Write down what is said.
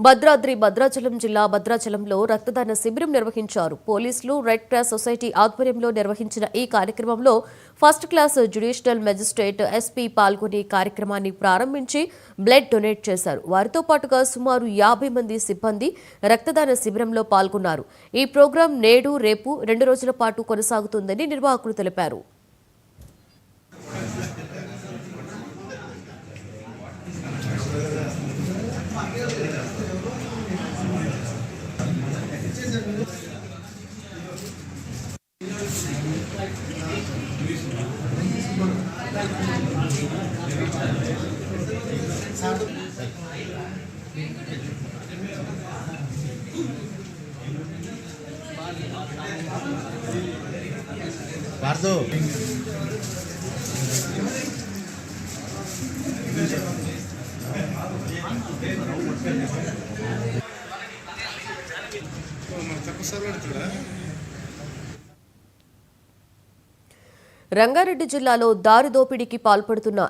భద్రాచలం జిల్లా భద్రాచలంలో రక్తదాన శిబిరం నిర్వహించారు. పోలీసులు, రెడ్ క్రాస్ సొసైటీ ఆధ్వర్యంలో నిర్వహించిన ఈ కార్యక్రమంలో first class judicial magistrate SP పాల్గొని కార్యక్రమాన్ని ప్రారంభించి బ్లడ్ డొనేట్ చేశారు. వారితో పాటుగా సుమారు 50 మంది సిబ్బంది రక్తదాన శిబిరంలో పాల్గొన్నారు. ఈ ప్రోగ్రాం నేడు, రేపు 2 రోజుల పాటు కొనసాగుతుందని నిర్వాహకులు తెలిపారు. Pardo. రంగారెడ్డి జిల్లాలో దారి దోపిడీకి పాల్పడుతున్న